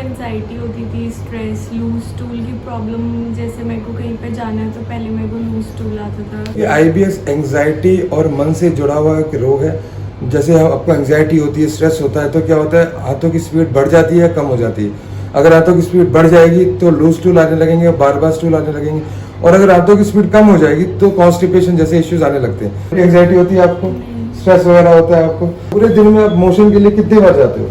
Anxiety होती थी, stress, loose stool की प्रॉब्लम। जैसे मेरे को कहीं पे जाना है तो पहले मेरे को लूज स्टूल आता था। ये आईबीएस एंजाइटी और मन से जुड़ा हुआ एक रोग है। जैसे आपको एंजाइटी होती है, स्ट्रेस होता है, तो क्या होता है, हाथों की स्पीड बढ़ जाती है, कम हो जाती है। अगर हाथों की स्पीड बढ़ जाएगी तो लूज स्टूल आने लगेंगे, बार बार स्टूल आने लगेंगे। और अगर हाथों की स्पीड कम हो जाएगी तो कॉन्स्टिपेशन जैसे इश्यूज आने लगते हैं। एंजाइटी होती है आपको, स्ट्रेस वगैरह होता है आपको। पूरे दिन में आप मोशन के लिए कितनी बार जाते हो?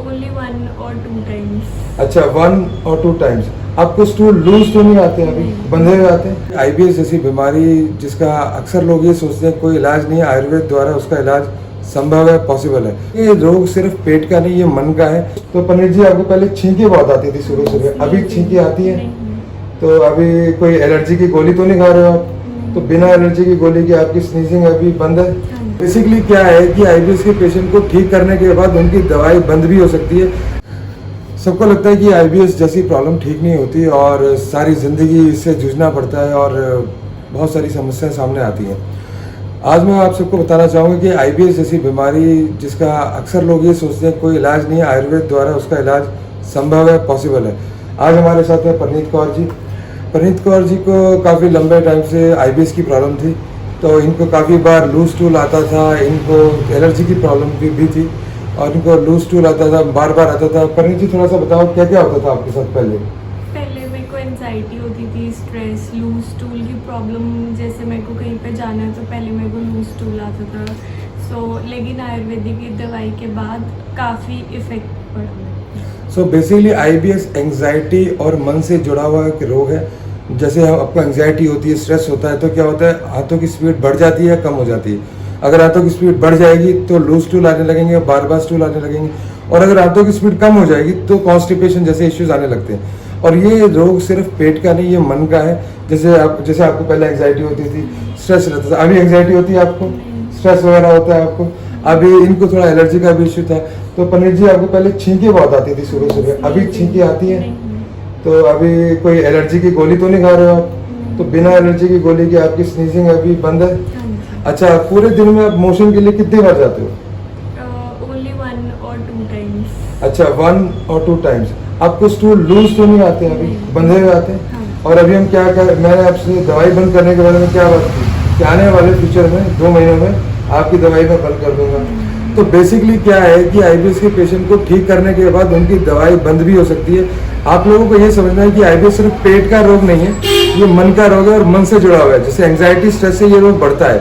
Only 1 or 2 times. अच्छा, 1 or 2 टाइम्स। आपको स्टूल लूज तो नहीं आते, अभी बंधे हुए आते हैं? आईबीएस जैसी बीमारी जिसका अक्सर लोग ये सोचते हैं कोई इलाज नहीं है, आयुर्वेद द्वारा उसका इलाज संभव है, पॉसिबल है। ये रोग सिर्फ पेट का नहीं, ये मन का है। तो पनीर जी, आपको पहले छींके बहुत आती थी सुबह सुबह, अभी छींके आती है? तो अभी कोई एलर्जी की गोली तो नहीं खा रहे हो आप? तो बिना एलर्जी की गोली की आपकी स्नीजिंग अभी बंद है। बेसिकली क्या है कि आईबीएस के पेशेंट को ठीक करने के बाद उनकी दवाई बंद भी हो सकती है। सबको लगता है कि आईबीएस जैसी प्रॉब्लम ठीक नहीं होती और सारी ज़िंदगी इससे जूझना पड़ता है और बहुत सारी समस्याएं सामने आती हैं। आज मैं आप सबको बताना चाहूँगा कि आईबीएस जैसी बीमारी जिसका अक्सर लोग ये सोचते हैं कोई इलाज नहीं है, आयुर्वेद द्वारा उसका इलाज संभव है, पॉसिबल है। आज हमारे साथ है परनीत कौर जी। परनीत कौर जी को काफ़ी लंबे टाइम से आईबीएस की प्रॉब्लम थी, तो इनको काफ़ी बार लूज स्टूल आता था, इनको एलर्जी की प्रॉब्लम भी थी और इनको लूज स्टूल आता था, बार बार आता था। परनीत जी, थोड़ा सा बताओ क्या क्या होता था आपके साथ पहले? पहले मेरे को एंजाइटी होती थी, स्ट्रेस, लूज स्टूल की प्रॉब्लम। जैसे मेरे को कहीं पे जाना है तो पहले मेरे को लूज स्टूल आता था। लेकिन आयुर्वेदिक की दवाई के बाद काफ़ी इफेक्ट पड़ा। बेसिकली आईबीएस एंजाइटी और मन से जुड़ा हुआ एक रोग है। जैसे आपको एंजाइटी होती है, स्ट्रेस होता है, तो क्या होता है, हाथों की स्पीड बढ़ जाती है, कम हो जाती है। अगर हाथों की स्पीड बढ़ जाएगी तो लूज स्टूल आने लगेंगे, बार बार स्टूल आने लगेंगे। और अगर हाथों की स्पीड कम हो जाएगी तो कॉन्स्टिपेशन जैसे इश्यूज आने लगते हैं। और ये रोग सिर्फ पेट का नहीं, ये मन का है। जैसे आपको पहले एंजाइटी होती थी, स्ट्रेस रहता था, अभी एंजाइटी होती है आपको, स्ट्रेस वगैरह होता है आपको। अभी इनको थोड़ा एलर्जी का भी इश्यू था। तो पनीर जी, आपको पहले छींके बहुत आती थी सुबह सुबह, अभी छींके आती है? तो अभी कोई एलर्जी की गोली तो नहीं खा रहे हो आप? तो बिना एलर्जी की गोली की आपकी स्नीजिंग अभी बंद है? अच्छा, पूरे दिन में आप मोशन के लिए कितनी बार जाते हो? Only 1 or 2 times. अच्छा, 1 or 2 टाइम्स। आपको स्टूल लूज तो नहीं आते, अभी बंधे हुए आते हैं? और अभी हम क्या कर, मैंने आपसे दवाई बंद करने के बारे में क्या बात की कि आने वाले फ्यूचर में 2 महीनों में आपकी दवाई मैं बंद कर दूंगा। तो बेसिकली क्या है कि आईबीएस के पेशेंट को ठीक करने के बाद उनकी दवाई बंद भी हो सकती है। आप लोगों को ये समझना है कि आईबीएस सिर्फ पेट का रोग नहीं है, ये मन का रोग है और मन से जुड़ा हुआ है। जैसे एंजाइटी, स्ट्रेस से ये रोग बढ़ता है।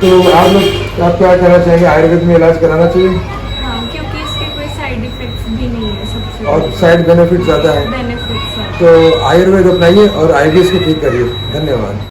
तो आप क्या कहना चाहेंगे, आयुर्वेद में इलाज कराना चाहिए? हाँ, क्योंकि इसके कोई साइड इफेक्ट्स भी नहीं है सबसे और साइड बेनिफिट ज़्यादा है। बेनिफिट्स है। तो आयुर्वेद अपनाइए और आईबीएस को ठीक करिए। धन्यवाद।